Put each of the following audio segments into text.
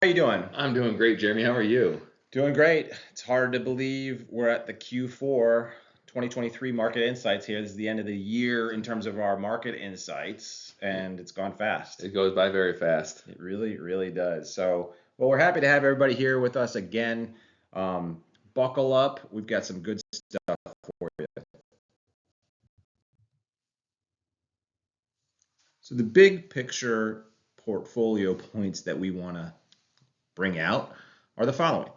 How you doing? I'm doing great, Jeremy. How are you? Doing great. It's hard to believe we're at the Q4 2023 market insights here. This is the end of the year in terms of our market insights, and it's gone fast. It goes by very fast. It really, really does. Well, we're happy to have everybody here with us again. Um, Buckle up. We've got some good stuff for you. So the big picture portfolio points that we want to bring out are the following.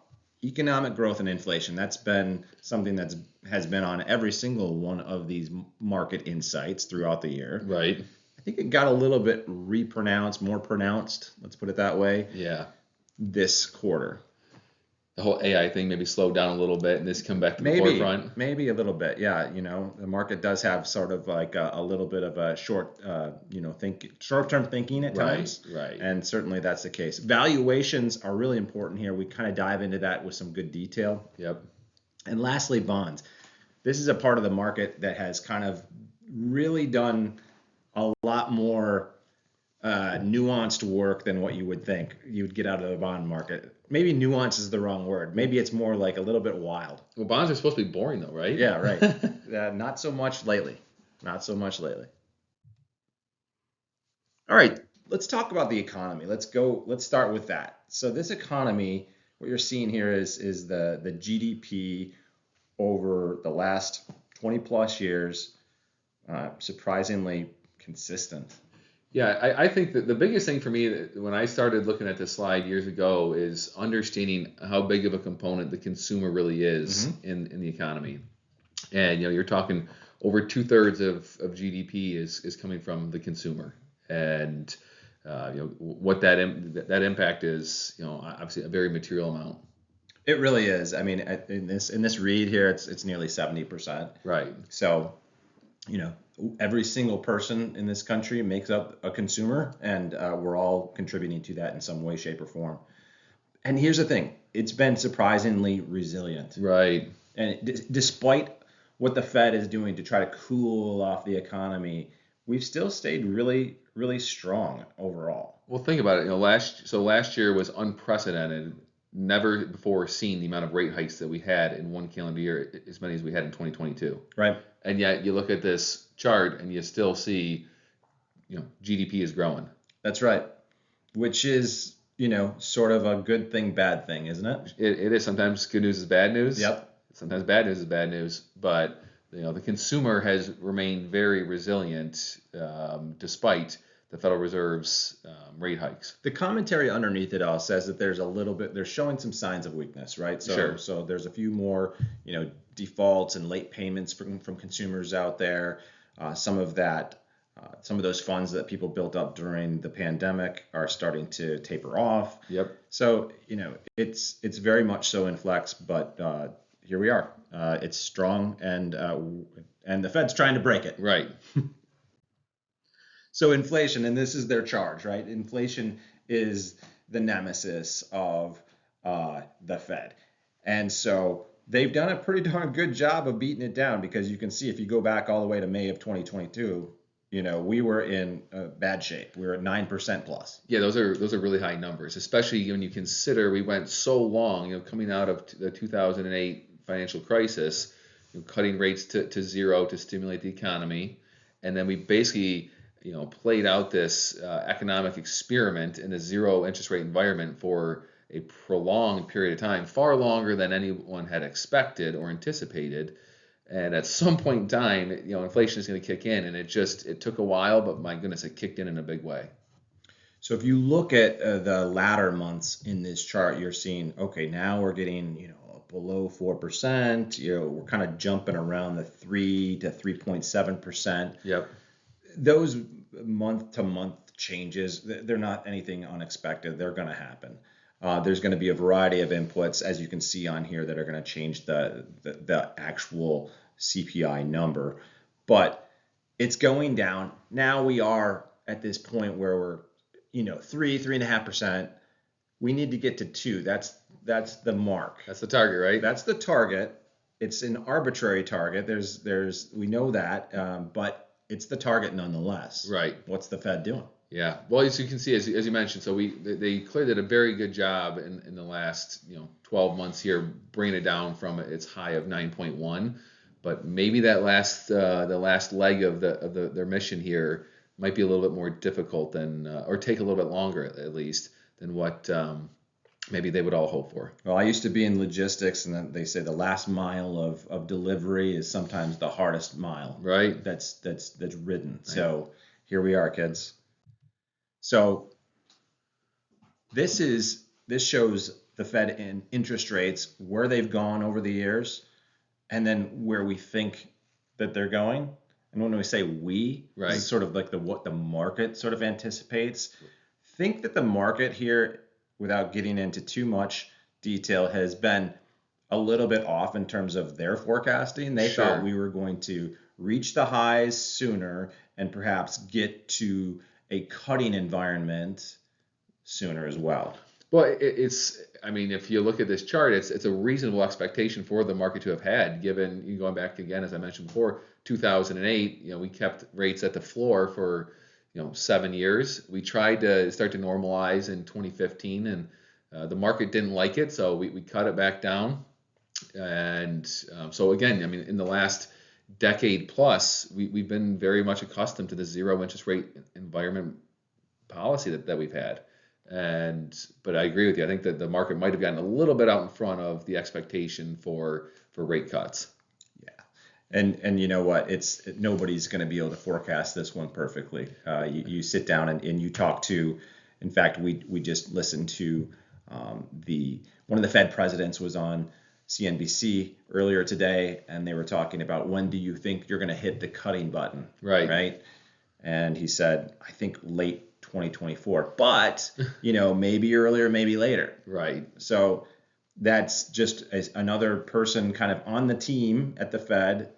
Economic growth and inflation. That's been something that has been on every single one of these market insights throughout the year. Right. I think it got a little bit more pronounced, let's put it that way, Yeah. this quarter. The whole AI thing maybe slowed down a little bit and this come back to the Maybe, forefront. maybe a little bit. Yeah, the market does have sort of like a little bit of a short-term thinking at times, Right. and certainly that's the case. Valuations are really important here. We kind of dive into that with some good detail. Yep. And lastly, bonds. This is a part of the market that has kind of really done a lot more nuanced work than what you would think you would get out of the bond market. Maybe nuance is the wrong word. Maybe it's more like a little bit wild. Well, bonds are supposed to be boring though, right? Yeah, right. Not so much lately. Not so much lately. All right, let's talk about the economy. Let's start with that. So this economy, what you're seeing here is the GDP over the last 20 plus years, surprisingly consistent. Yeah, I think that the biggest thing for me when I started looking at this slide years ago is understanding how big of a component the consumer really is Mm-hmm. in the economy. And you're talking over two-thirds of GDP is coming from the consumer. And what that impact is, obviously a very material amount. It really is. I mean, in this read here, it's nearly 70%. Right. So, you know, every single person in this country makes up a consumer, and we're all contributing to that in some way, shape, or form. And here's the thing: it's been surprisingly resilient. Right. And despite what the Fed is doing to try to cool off the economy, we've still stayed really, really strong overall. Well, think about it. Last year was unprecedented. Never before seen the amount of rate hikes that we had in one calendar year, as many as we had in 2022. Right. And yet you look at this chart and you still see, GDP is growing. That's right. Which is, sort of a good thing, bad thing, isn't it? It is sometimes good news is bad news. Yep. Sometimes bad news is bad news. But the consumer has remained very resilient despite the Federal Reserve's rate hikes. The commentary underneath it all says that they're showing some signs of weakness, right? So, Sure. so there's a few more, defaults and late payments from consumers out there. Some of those funds that people built up during the pandemic are starting to taper off. Yep. So, it's very much so in flex, but here we are. It's strong, and the Fed's trying to break it. Right. So inflation, and this is their charge, right? Inflation is the nemesis of the Fed. And so they've done a pretty darn good job of beating it down, because you can see if you go back all the way to May of 2022, we were in bad shape. We were at 9% plus. Yeah, those are really high numbers, especially when you consider we went so long, coming out of the 2008 financial crisis, cutting rates to zero to stimulate the economy, and then we basically played out this economic experiment in a zero interest rate environment for a prolonged period of time, far longer than anyone had expected or anticipated. And at some point in time, inflation is going to kick in, and it took a while, but my goodness, it kicked in a big way. So if you look at the latter months in this chart, you're seeing, okay, now we're getting, below 4%. We're kind of jumping around the 3 to 3.7%. Yep. Those month to month changes, they're not anything unexpected. They're going to happen. There's going to be a variety of inputs, as you can see on here, that are going to change the actual CPI number. But it's going down. Now we are at this point where we're, 3.5%. We need to get to 2. That's the mark. That's the target, right? That's the target. It's an arbitrary target. We know that, but it's the target nonetheless. Right. What's the Fed doing? Yeah. Well, as you can see, as you mentioned, so they clearly did a very good job in the last 12 months here, bringing it down from its high of 9.1. But maybe that the last leg of their mission here might be a little bit more difficult than or take a little bit longer at least than what maybe they would all hope for. Well, I used to be in logistics, and then they say the last mile of delivery is sometimes the hardest mile Right. that's ridden. Right. So here we are, kids. So this shows the Fed in interest rates, where they've gone over the years, and then where we think that they're going. And when we say we, Right. this is sort of like what the market sort of anticipates. Think that the market here, without getting into too much detail, has been a little bit off in terms of their forecasting. They Sure. thought we were going to reach the highs sooner and perhaps get to a cutting environment sooner as well. Well, I mean, if you look at this chart, it's a reasonable expectation for the market to have had, given going back again, as I mentioned before, 2008. We kept rates at the floor for 7 years. We tried to start to normalize in 2015, and the market didn't like it, so we cut it back down. And so again, I mean, in the last decade plus, we've been very much accustomed to the zero interest rate environment policy that we've had. But I agree with you. I think that the market might have gotten a little bit out in front of the expectation for rate cuts. Yeah, and you know what? Nobody's going to be able to forecast this one perfectly. You sit down and you talk to. In fact, we just listened to one of the Fed presidents was on CNBC earlier today, and they were talking about, when do you think you're going to hit the cutting button? Right. And he said, I think late 2024, but maybe earlier, maybe later. Right. So that's just another person kind of on the team at the Fed,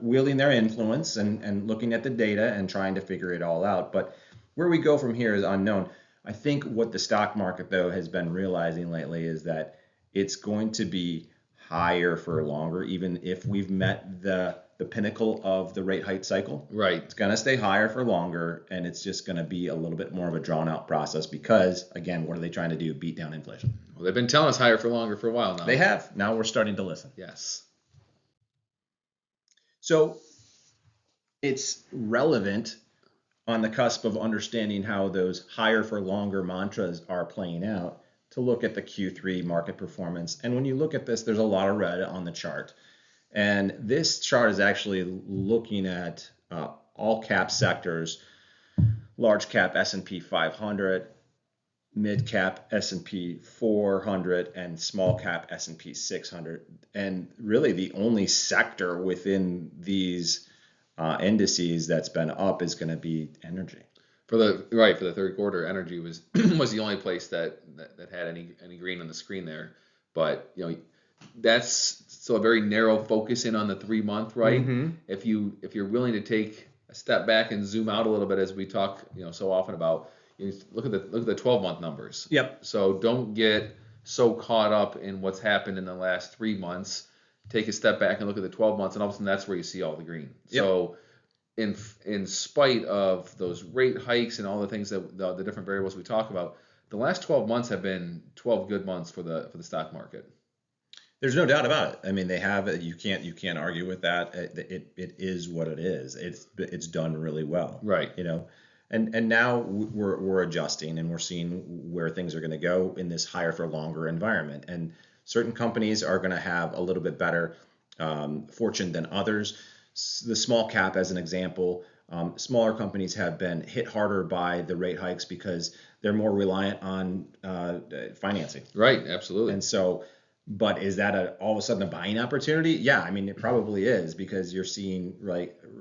wielding their influence and looking at the data and trying to figure it all out. But where we go from here is unknown. I think what the stock market, though, has been realizing lately is that it's going to be higher for longer, even if we've met the pinnacle of the rate hike cycle. Right. It's going to stay higher for longer, and it's just going to be a little bit more of a drawn out process because, again, what are they trying to do? Beat down inflation. Well, they've been telling us higher for longer for a while now. They have. Now we're starting to listen. Yes. So it's relevant on the cusp of understanding how those higher for longer mantras are playing out to look at the Q3 market performance. And when you look at this, there's a lot of red on the chart. And this chart is actually looking at all cap sectors, large cap S&P 500, mid cap S&P 400, and small cap S&P 600. And really the only sector within these indices that's been up is going to be energy. For the third quarter, energy was was the only place that had any green on the screen there. But that's still a very narrow focus in on the 3 month, right? Mm-hmm. If you're willing to take a step back and zoom out a little bit, as we talk so often about, look at the 12-month numbers. Yep. So don't get so caught up in what's happened in the last 3 months. Take a step back and look at the 12 months, and all of a sudden that's where you see all the green. Yep. So in spite of those rate hikes and all the things that the different variables we talk about, the last 12 months have been 12 good months for the stock market. There's no doubt about it. I mean, they have. You can't argue with that. It is what it is. It's done really well. Right. And now we're adjusting, and we're seeing where things are going to go in this higher for longer environment. And certain companies are going to have a little bit better fortune than others. The small cap, as an example, smaller companies have been hit harder by the rate hikes because they're more reliant on financing. Right, absolutely. And so, but is that all of a sudden a buying opportunity? Yeah, I mean, it probably is, because you're seeing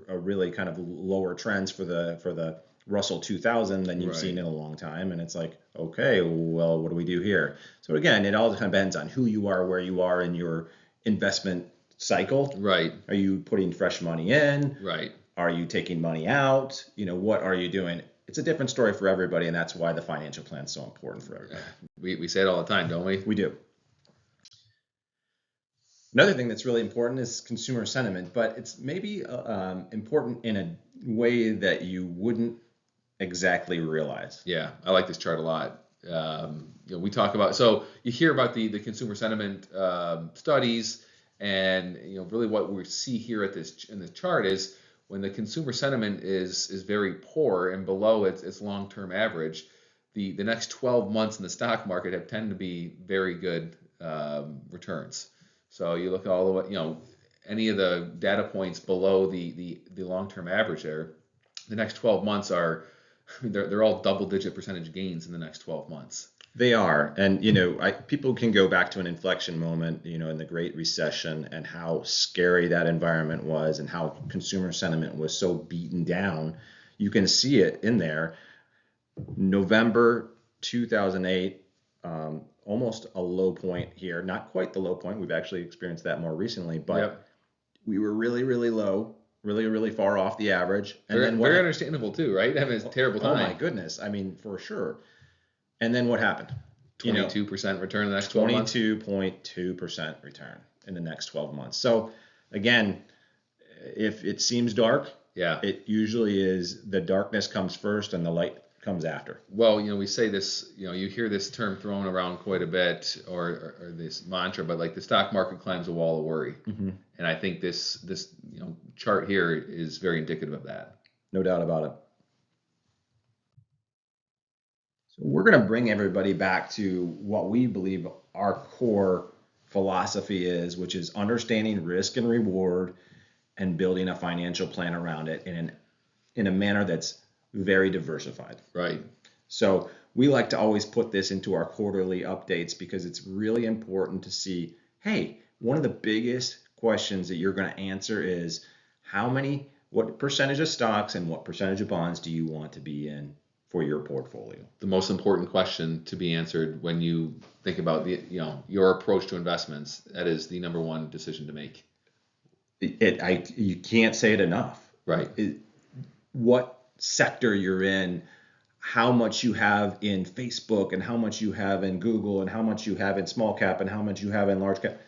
a really kind of lower trends for the Russell 2000 than you've seen in a long time. And it's like, okay, well, what do we do here? So again, it all depends on who you are, where you are in your investment cycle. Right. Are you putting fresh money in? Right. Are you taking money out? What are you doing? It's a different story for everybody, and that's why the financial plan is so important for everybody. We say it all the time, don't we? We do. Another thing that's really important is consumer sentiment, but it's maybe important in a way that you wouldn't exactly realize. Yeah, I like this chart a lot. We talk about, so you hear about the consumer sentiment studies, and really what we see here at this in the chart is when the consumer sentiment is very poor and below its long-term average, the next 12 months in the stock market have tend to be very good returns. So you look at all the way, any of the data points below the long-term average there, the next 12 months are, I mean, they're all double-digit percentage gains in the next 12 months. They are, and people can go back to an inflection moment, in the Great Recession, and how scary that environment was, and how consumer sentiment was so beaten down. You can see it in there. November 2008, almost a low point here. Not quite the low point. We've actually experienced that more recently, but Yep. we were really, really low, really, really far off the average. And Very, then very understandable too, right? I mean, it's a terrible Oh my time. goodness! I mean, for sure. And then what happened? 22% return in the next 12 months. 22.2% return in the next 12 months. So again, if it seems dark, Yeah. it usually is. The darkness comes first and the light comes after. Well, we say this, you hear this term thrown around quite a bit, or this mantra, but like the stock market climbs a wall of worry. Mm-hmm. And I think this chart here is very indicative of that. No doubt about it. So we're going to bring everybody back to what we believe our core philosophy is, which is understanding risk and reward and building a financial plan around it in a manner that's very diversified. Right. So we like to always put this into our quarterly updates because it's really important to see, hey, one of the biggest questions that you're going to answer is what percentage of stocks and what percentage of bonds do you want to be in for your portfolio? The most important question to be answered when you think about your approach to investments, that is the number one decision to make. You can't say it enough. Right. What sector you're in, how much you have in Facebook, and how much you have in Google, and how much you have in small cap, and how much you have in large cap.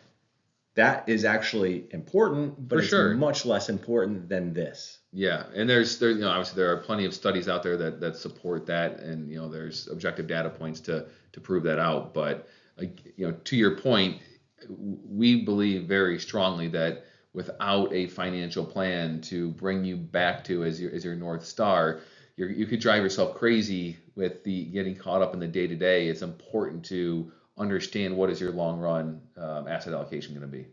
That is actually important, but it's much less important than this. Yeah, and there's obviously there are plenty of studies out there that support that, and there's objective data points to prove that out. But to your point, we believe very strongly that without a financial plan to bring you back to as your North Star, you could drive yourself crazy with the getting caught up in the day to day. It's important to understand what is your long run asset allocation going to be.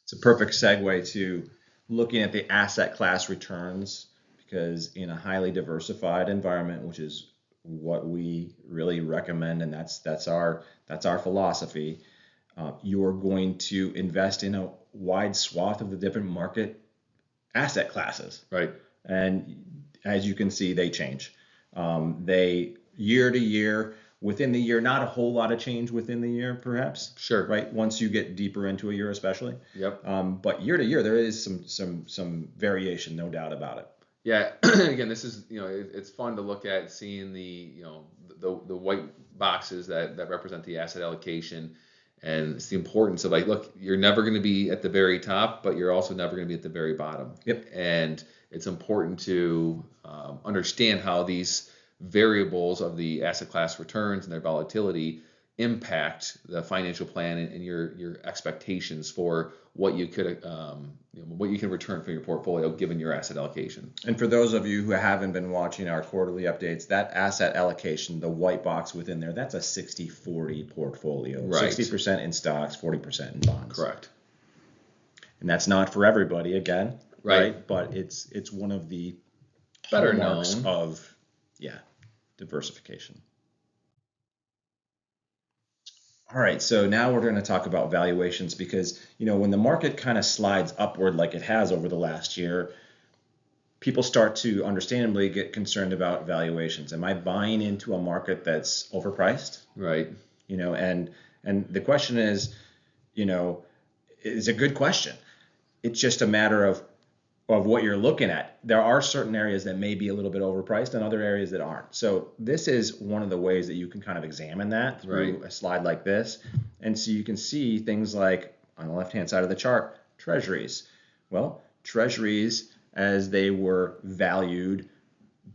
It's a perfect segue to looking at the asset class returns, because in a highly diversified environment, which is what we really recommend, and that's our philosophy, you're going to invest in a wide swath of the different market asset classes. Right. And as you can see, they change. They year to year, within the year, not a whole lot of change within the year, perhaps. Sure. Right. Once you get deeper into a year, especially. Yep. But year to year, there is some variation, no doubt about it. Yeah. Again, this is it's fun to look at, seeing the white boxes that represent the asset allocation. And it's the importance of look, you're never going to be at the very top, but you're also never going to be at the very bottom. Yep. And it's important to understand how these variables of the asset class returns and their volatility impact the financial plan and your expectations for what you could what you can return from your portfolio given your asset allocation. And for those of you who haven't been watching our quarterly updates, that asset allocation, the white box within there, that's a 60-40 portfolio. Right. 60% in stocks, 40% in bonds. Correct. And that's not for everybody, again. Right. But it's one of the better hallmarks known of diversification. All right, so now we're going to talk about valuations, because when the market kind of slides upward like it has over the last year, people start to understandably get concerned about valuations. Am I buying into a market that's overpriced? Right. And the question is a good question. It's just a matter of what you're looking at. There are certain areas that may be a little bit overpriced and other areas that aren't. So this is one of the ways that you can kind of examine that through a slide like this. And so you can see things like, on the left-hand side of the chart, treasuries. Well, treasuries, as they were valued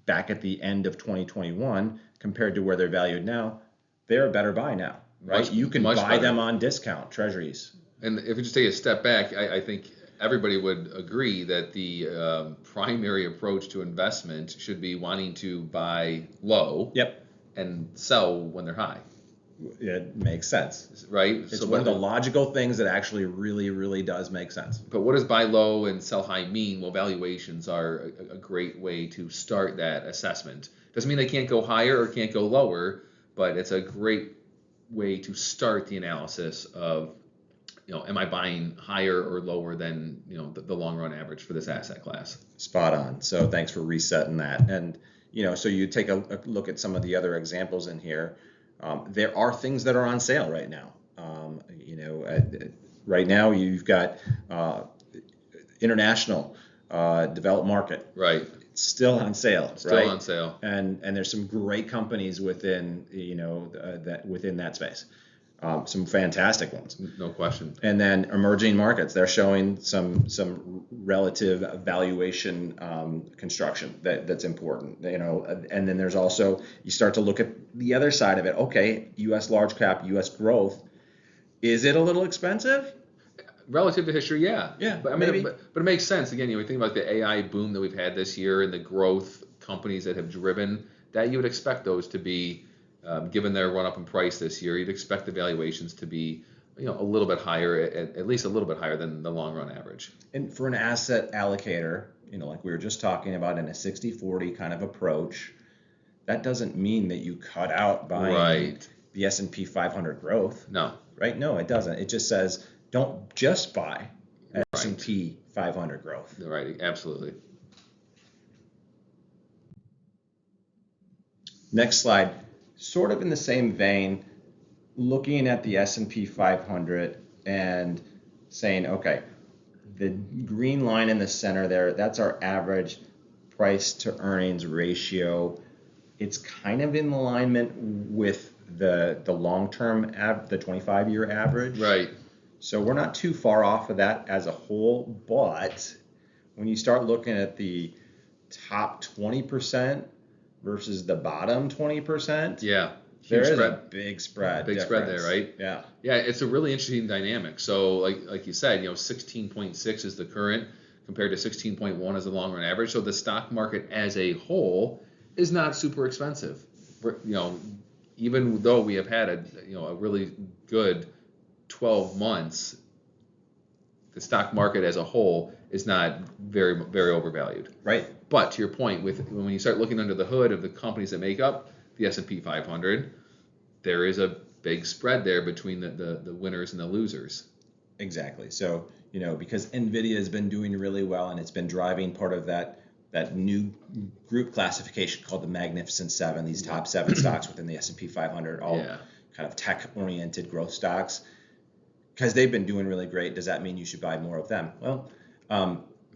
back at the end of 2021 compared to where they're valued now, they're a better buy now, right? Much, You can much buy better. them on discount, treasuries. And if we just take a step back, I think everybody would agree that the primary approach to investment should be wanting to buy low Yep, and sell when they're high, it makes sense. right? It's So, one of the logical things that actually really, really does make sense. but what does buy low and sell high mean? Well, valuations are a great way to start that assessment. Doesn't mean they can't go higher or can't go lower, but it's a great way to start the analysis of, am I buying higher or lower than, the long run average for this asset class? Spot on. So thanks for resetting that. And, so you take a look at some of the other examples in here. There are things that are on sale right now. Right now you've got international developed market. Right. It's still on sale. Still right? on sale. And there's some great companies within within that space. Some fantastic ones. No question. And then emerging markets, they're showing some relative valuation construction that's important. And then there's also, you start to look at the other side of it. Okay, U.S. large cap, U.S. growth, is it a little expensive? Relative to history, yeah. Yeah, but maybe. But it makes sense. Again, we think about the AI boom that we've had this year and the growth companies that have driven that. You would expect those to be, given their run up in price this year, you'd expect the valuations to be, a little bit higher, at least a little bit higher than the long run average. And for an asset allocator, like we were just talking about in a 60-40 kind of approach, that doesn't mean that you cut out buying the S&P 500 growth. No. Right? No, it doesn't. It just says don't just buy S&P 500 growth. Right, absolutely. Next slide. Sort of in the same vein, looking at the S&P 500 and saying, okay, the green line in the center there, that's our average price to earnings ratio. It's kind of in alignment with the long-term, the 25-year average. Right. So we're not too far off of that as a whole, but when you start looking at the top 20% versus the bottom 20%, yeah, there is a big spread. Big spread there, right? Yeah. Yeah, it's a really interesting dynamic. So like you said, 16.6 is the current compared to 16.1 as the long run average. So the stock market as a whole is not super expensive. Even though we have had a really good 12 months, the stock market as a whole is not very, very overvalued. Right. But to your point, when you start looking under the hood of the companies that make up the S&P 500, there is a big spread there between the winners and the losers. Exactly. So, because NVIDIA has been doing really well and it's been driving part of that new group classification called the Magnificent Seven, these top 7 stocks within the S&P 500, all kind of tech-oriented growth stocks. Because they've been doing really great, does that mean you should buy more of them? Well,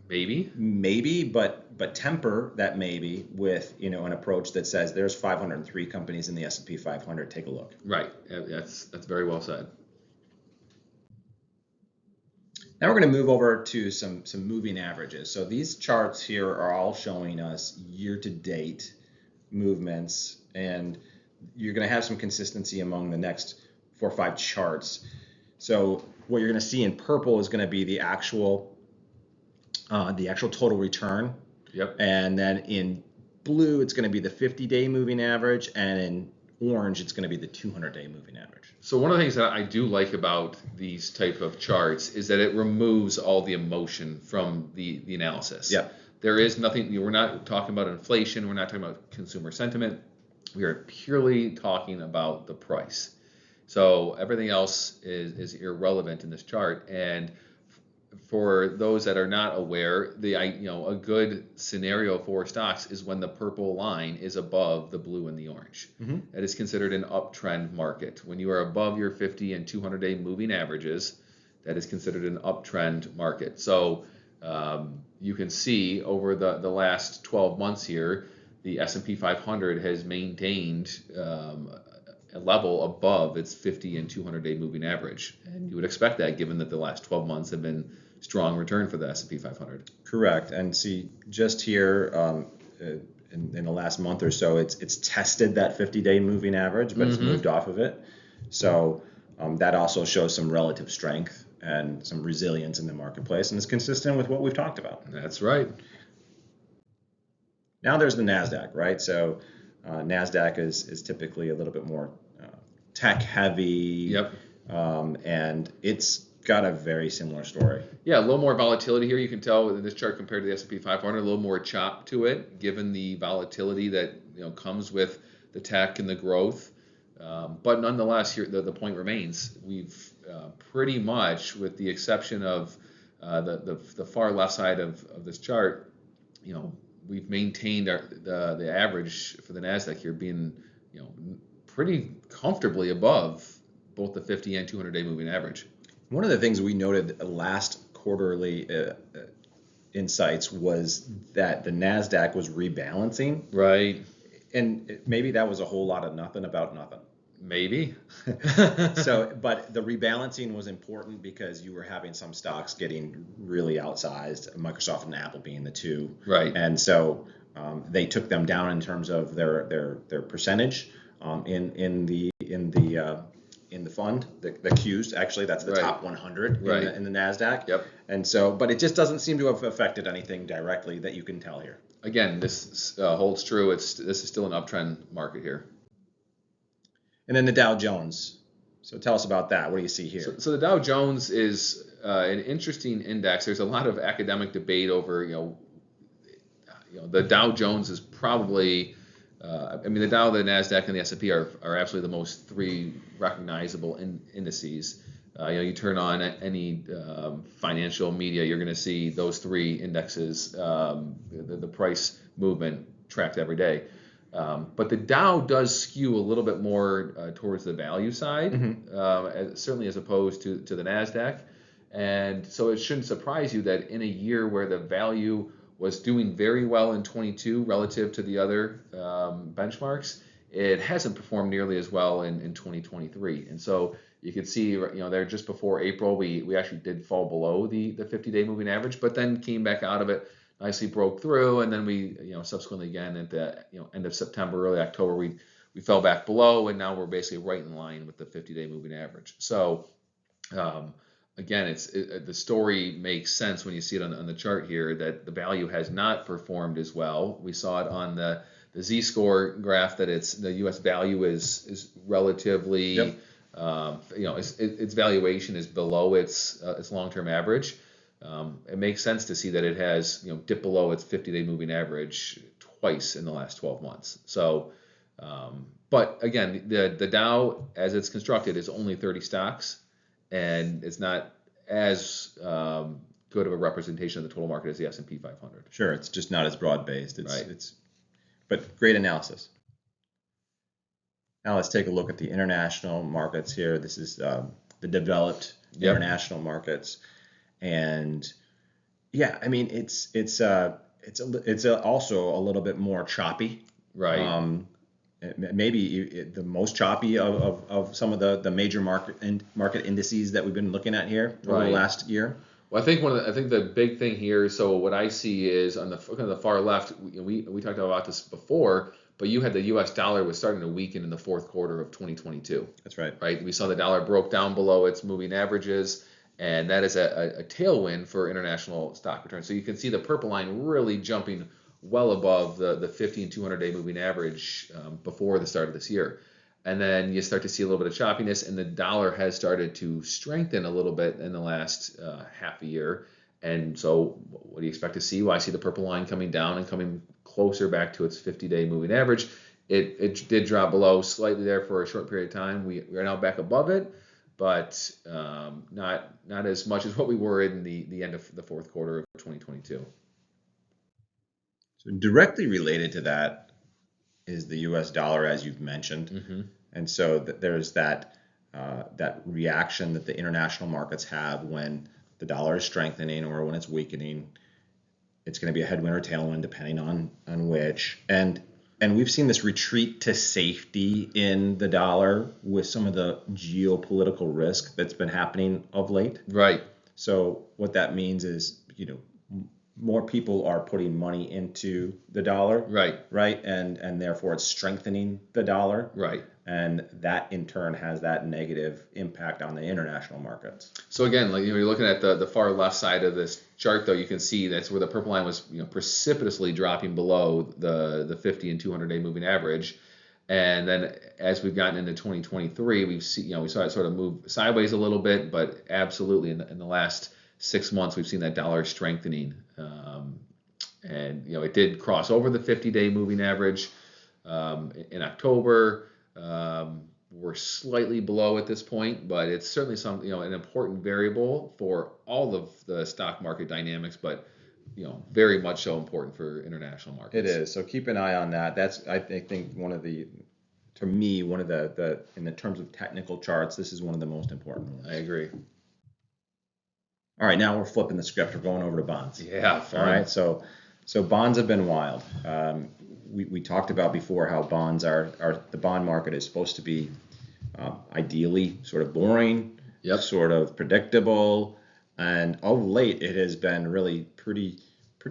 maybe, but temper that maybe with an approach that says there's 503 companies in the S&P 500. Take a look. Right. That's very well said. Now we're going to move over to some moving averages. So these charts here are all showing us year-to-date movements, and you're going to have some consistency among the next 4 or 5 charts. So what you're going to see in purple is going to be the actual total return. Yep. And then in blue, it's going to be the 50-day moving average, and in orange, it's going to be the 200-day moving average. So one of the things that I do like about these type of charts is that it removes all the emotion from the analysis. Yep. There is nothing, we're not talking about inflation, we're not talking about consumer sentiment. We are purely talking about the price. So everything else is irrelevant in this chart. And for those that are not aware, a good scenario for stocks is when the purple line is above the blue and the orange. Mm-hmm. That is considered an uptrend market. When you are above your 50 and 200-day moving averages, that is considered an uptrend market. So you can see over the last 12 months here, the S&P 500 has maintained a level above its 50 and 200-day moving average. And you would expect that given that the last 12 months have been strong return for the S&P 500. Correct. And see, just here, in the last month or so, it's tested that 50-day moving average, but it's moved off of it. So that also shows some relative strength and some resilience in the marketplace, and is consistent with what we've talked about. That's right. Now there's the NASDAQ, right? So NASDAQ is typically a little bit more tech heavy, Yep. And it's got a very similar story. Yeah, a little more volatility here. You can tell in this chart compared to the S&P 500, a little more chop to it, given the volatility that comes with the tech and the growth. But nonetheless, here the point remains. We've pretty much, with the exception of the far left side of this chart, we've maintained the average for the Nasdaq here being pretty comfortably above both the 50 and 200-day moving average. One of the things we noted last quarterly insights was that the NASDAQ was rebalancing. Right. And maybe that was a whole lot of nothing about nothing. Maybe. But the rebalancing was important because you were having some stocks getting really outsized, Microsoft and Apple being the two. Right. And so they took them down in terms of their percentage in the fund, the Qs, actually, that's the top 100 in the NASDAQ. Yep. And so, but it just doesn't seem to have affected anything directly that you can tell here. Again, this holds true. This is still an uptrend market here. And then the Dow Jones. So tell us about that. What do you see here? So the Dow Jones is an interesting index. There's a lot of academic debate over, the Dow Jones is probably, the Dow, the NASDAQ, and the S&P are absolutely the most three recognizable indices. You turn on any financial media, you're going to see those three indexes, the price movement tracked every day. But the Dow does skew a little bit more towards the value side, certainly as opposed to the NASDAQ. And so it shouldn't surprise you that in a year where the value was doing very well in 22 relative to the other benchmarks, it hasn't performed nearly as well in 2023. And so you can see, there just before April, we actually did fall below the 50-day moving average, but then came back out of it, nicely broke through, and then we, subsequently again at the end of September, early October, we fell back below, and now we're basically right in line with the 50-day moving average. So again, the story makes sense when you see it on the chart here that the value has not performed as well. We saw it on the Z-score graph that the U.S. value is relatively, Yep. Its valuation is below its long-term average. It makes sense to see that it has dipped below its 50-day moving average twice in the last 12 months. So, but again, the Dow as it's constructed is only 30 stocks, and it's not as good of a representation of the total market as the S&P 500. Sure, it's just not as broad-based. Right. But great analysis. Now let's take a look at the international markets here. This is the developed international markets. And yeah, it's also a little bit more choppy, right? Maybe the most choppy of some of the major market indices that we've been looking at here over the last year. Well, I think the big thing here. So what I see is on the far left. We talked about this before, but you had the U.S. dollar was starting to weaken in the fourth quarter of 2022. That's right. Right. We saw the dollar broke down below its moving averages. And that is a tailwind for international stock returns. So you can see the purple line really jumping well above the 50 and 200-day moving average before the start of this year. And then you start to see a little bit of choppiness, and the dollar has started to strengthen a little bit in the last half a year. And so what do you expect to see? Well, I see the purple line coming down and coming closer back to its 50-day moving average. It did drop below slightly there for a short period of time. We are now back above it, but not as much as what we were in the end of the fourth quarter of 2022. So directly related to that is the U.S. dollar, as you've mentioned, and so there's that reaction that the international markets have when the dollar is strengthening or when it's weakening. It's going to be a headwind or tailwind depending on which. And we've seen this retreat to safety in the dollar with some of the geopolitical risk that's been happening of late. Right. So what that means is, more people are putting money into the dollar, Right. right? And therefore it's strengthening the dollar. Right. And that in turn has that negative impact on the international markets. So again, like you're looking at the far left side of this chart, though, you can see that's where the purple line was, precipitously dropping below the 50 and 200-day moving average. And then as we've gotten into 2023, we saw it sort of move sideways a little bit, but absolutely in the last 6 months, we've seen that dollar strengthening. And it did cross over the 50-day moving average in October. We're slightly below at this point, but it's certainly an important variable for all of the stock market dynamics, but very much so important for international markets. It is. So keep an eye on that. That's, I think, one of the in the terms of technical charts, this is one of the most important ones. I agree. All right, now we're flipping the script. We're going over to bonds. Yeah, fun. All right, so bonds have been wild. We talked about before how bonds the bond market is supposed to be ideally sort of boring, Yep. sort of predictable, and of late it has been really pretty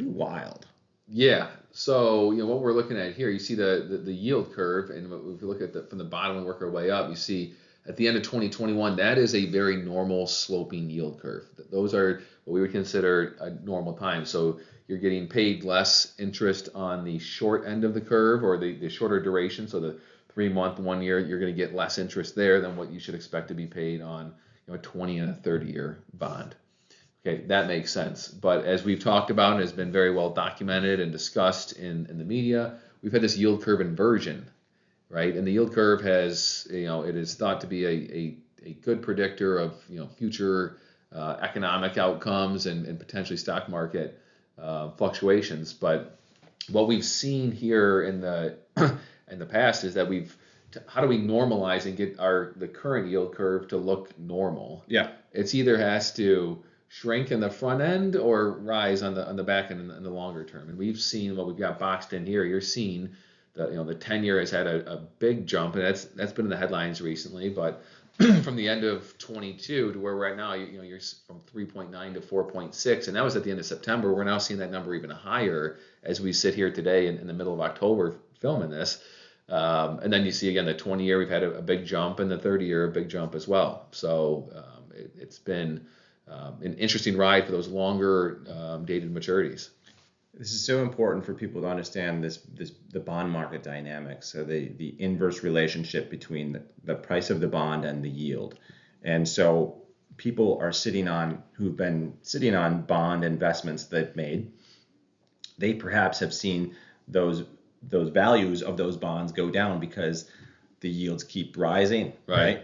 wild. Yeah. So what we're looking at here, you see the yield curve, and if you look at from the bottom and work our way up, you see at the end of 2021, that is a very normal sloping yield curve. Those are what we would consider a normal time. So you're getting paid less interest on the short end of the curve, or the shorter duration. So the 3-month, 1 year, you're going to get less interest there than what you should expect to be paid on a 20 and a 30-year bond. Okay, that makes sense. But as we've talked about and has been very well documented and discussed in the media, we've had this yield curve inversion, right? And the yield curve has, it is thought to be a good predictor of, future economic outcomes and potentially stock market fluctuations. But what we've seen here in the past is that how do we normalize and get the current yield curve to look normal? Yeah. It's either has to shrink in the front end or rise on the back end in the longer term. And we've seen what we've got boxed in here. You're seeing the 10-year has had a big jump, and that's been in the headlines recently. But from the end of 22 to where we're at now, you're from 3.9 to 4.6, and that was at the end of September. We're now seeing that number even higher as we sit here today in the middle of October filming this. And then you see again the 20-year, we've had a big jump, and the 30-year a big jump as well. So it's been an interesting ride for those longer dated maturities. This is so important for people to understand the bond market dynamics. So the inverse relationship between the price of the bond and the yield. And so people who've been sitting on bond investments they've made, they perhaps have seen those values of those bonds go down because the yields keep rising, right?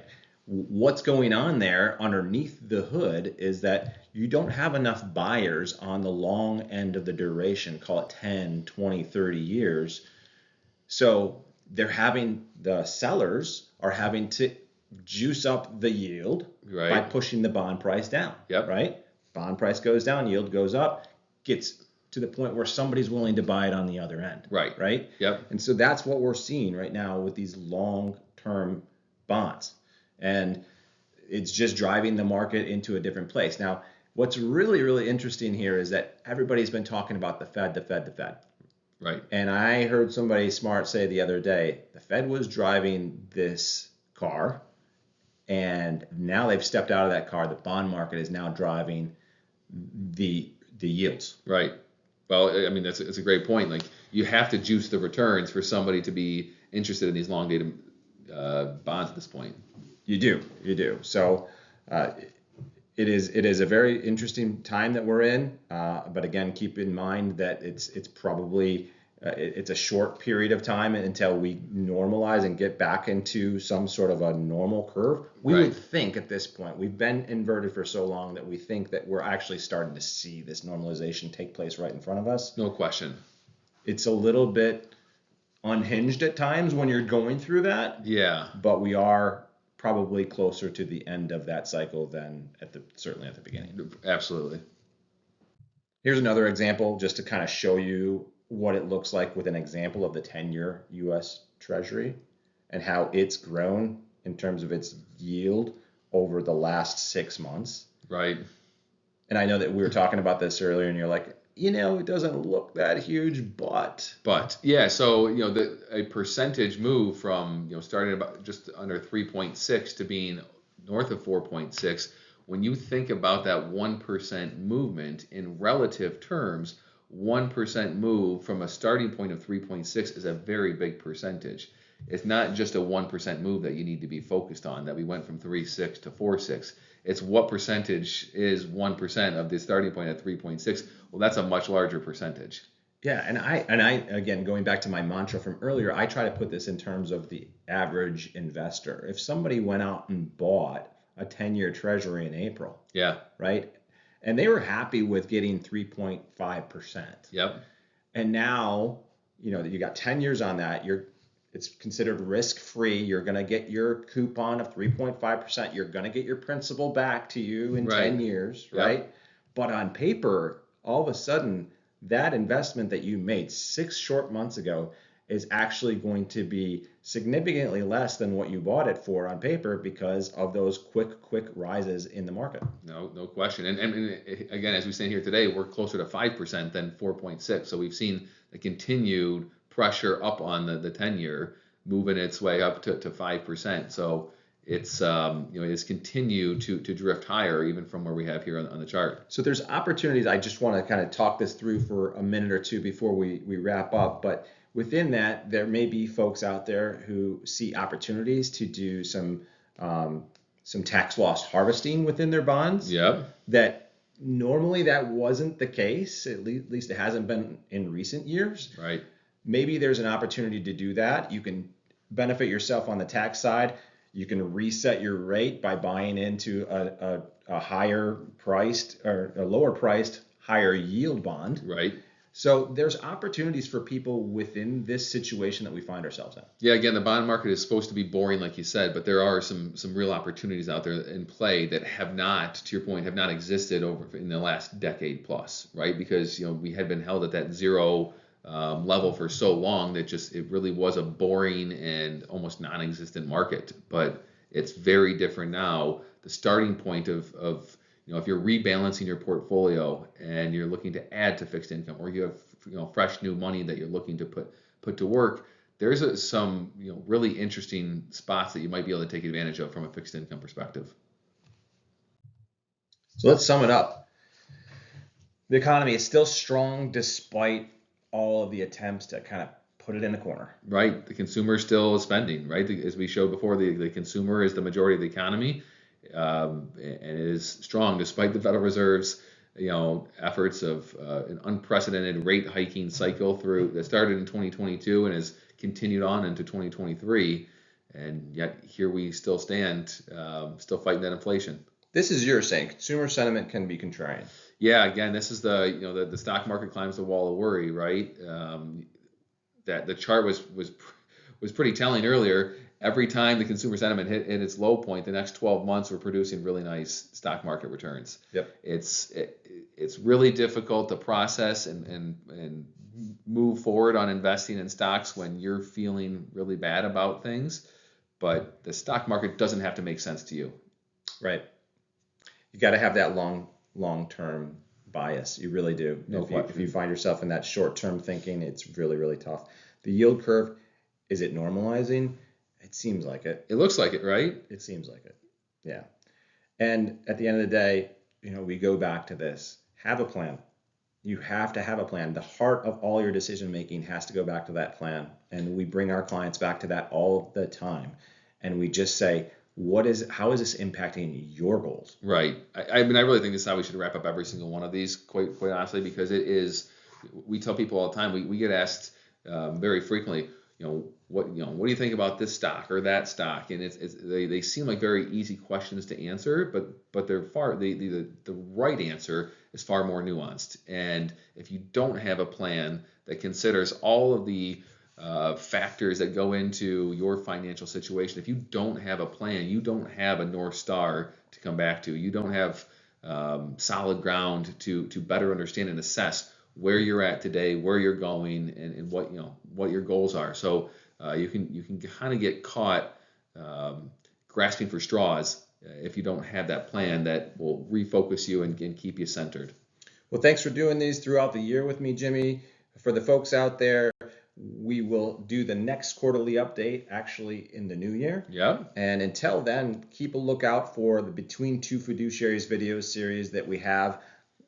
What's going on there underneath the hood is that you don't have enough buyers on the long end of the duration, call it 10, 20, 30 years. So the sellers are having to juice up the yield by pushing the bond price down, right? Bond price goes down, yield goes up, gets to the point where somebody's willing to buy it on the other end, right? Yep. And so that's what we're seeing right now with these long-term bonds. And it's just driving the market into a different place. Now, what's really, really interesting here is that everybody's been talking about the Fed. Right. And I heard somebody smart say the other day, the Fed was driving this car, and now they've stepped out of that car. The bond market is now driving the yields. Right. Well, I mean, it's a great point. Like, you have to juice the returns for somebody to be interested in these long-dated bonds at this point. You do. So it is a very interesting time that we're in. But again, keep in mind that it's probably it's a short period of time until we normalize and get back into some sort of a normal curve. We would think at this point, we've been inverted for so long that we think that we're actually starting to see this normalization take place right in front of us. No question. It's a little bit unhinged at times when you're going through that. Yeah. But we are probably closer to the end of that cycle than certainly at the beginning. Absolutely. Here's another example just to kind of show you what it looks like with an example of the 10-year U.S. Treasury and how it's grown in terms of its yield over the last 6 months. Right. And I know that we were talking about this earlier, and you're like, it doesn't look that huge, but But yeah, so a percentage move from starting about just under 3.6 to being north of 4.6. When you think about that 1% movement in relative terms, 1% move from a starting point of 3.6 is a very big percentage. It's not just a 1% move that you need to be focused on, that we went from 3.6 to 4.6. It's what percentage is 1% of the starting point at 3.6. Well, that's a much larger percentage. yeah, and I again going back to my mantra from earlier, I try to put this in terms of the average investor. If somebody went out and bought a 10-year treasury in April, Yeah. right? And they were happy with getting 3.5%. Yep. And now, you got 10 years on that. It's considered risk free. You're going to get your coupon of 3.5%. You're going to get your principal back to you in Right. 10 years, Yep. right? But on paper, all of a sudden, that investment that you made 6 short months ago is actually going to be significantly less than what you bought it for on paper because of those quick rises in the market. No question. And again, as we stand here today, we're closer to 5% than 4.6. So we've seen the continued pressure up on the 10-year, moving its way up to 5%. So it's continued to drift higher even from where we have here on the chart. So there's opportunities. I just want to kind of talk this through for a minute or two before we wrap up. But within that, there may be folks out there who see opportunities to do some tax loss harvesting within their bonds. Yep. That normally that wasn't the case. At least it hasn't been in recent years. Right. Maybe there's an opportunity to do that. You can benefit yourself on the tax side. You can reset your rate by buying into a higher priced or a lower priced, higher yield bond. Right. So there's opportunities for people within this situation that we find ourselves in. Yeah, again, the bond market is supposed to be boring, like you said, but there are some real opportunities out there in play that have not, to your point, have not existed over in the last decade plus, right? Because we had been held at that zero level for so long that it really was a boring and almost non-existent market. But it's very different now. The starting point of if you're rebalancing your portfolio and you're looking to add to fixed income, or you have fresh new money that you're looking to put to work, there's some really interesting spots that you might be able to take advantage of from a fixed income perspective. So let's sum it up. The economy is still strong despite all of the attempts to kind of put it in a corner. Right. The consumer is still spending, right? As we showed before, the consumer is the majority of the economy, and it is strong despite the Federal Reserve's efforts of an unprecedented rate hiking cycle that started in 2022 and has continued on into 2023. And yet here we still stand, still fighting that inflation. This is your saying consumer sentiment can be contrarian. Yeah, again, this is the stock market climbs the wall of worry, right? That the chart was pretty telling earlier. Every time the consumer sentiment hit its low point, the next 12 months were producing really nice stock market returns. Yep. It's really difficult to process and move forward on investing in stocks when you're feeling really bad about things. But the stock market doesn't have to make sense to you. Right. You got to have that long-term bias. You really do. If you find yourself in that short-term thinking, it's really, really tough. The yield curve, is it normalizing? It seems like it. It looks like it, right? It seems like it. Yeah. And at the end of the day, we go back to this. Have a plan. You have to have a plan. The heart of all your decision making has to go back to that plan. And we bring our clients back to that all the time. And we just say, how is this impacting your goals? Right. I mean, I really think this is how we should wrap up every single one of these, quite honestly, because it is. We tell people all the time. We get asked very frequently, what do you think about this stock or that stock? And they seem like very easy questions to answer, but they're the right answer is far more nuanced. And if you don't have a plan that considers all of the factors that go into your financial situation, if you don't have a plan, you don't have a North Star to come back to, you don't have solid ground to better understand and assess where you're at today, where you're going, and what your goals are. So you can kind of get caught grasping for straws if you don't have that plan that will refocus you and keep you centered. Well, thanks for doing these throughout the year with me, Jimmy. For the folks out there, we will do the next quarterly update actually in the new year. Yeah. And until then, keep a lookout for the Between Two Fiduciaries video series that we have.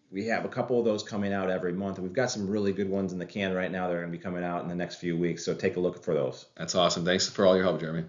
We have a couple of those coming out every month. We've got some really good ones in the can right now that are going to be coming out in the next few weeks. So take a look for those. That's awesome. Thanks for all your help, Jeremy.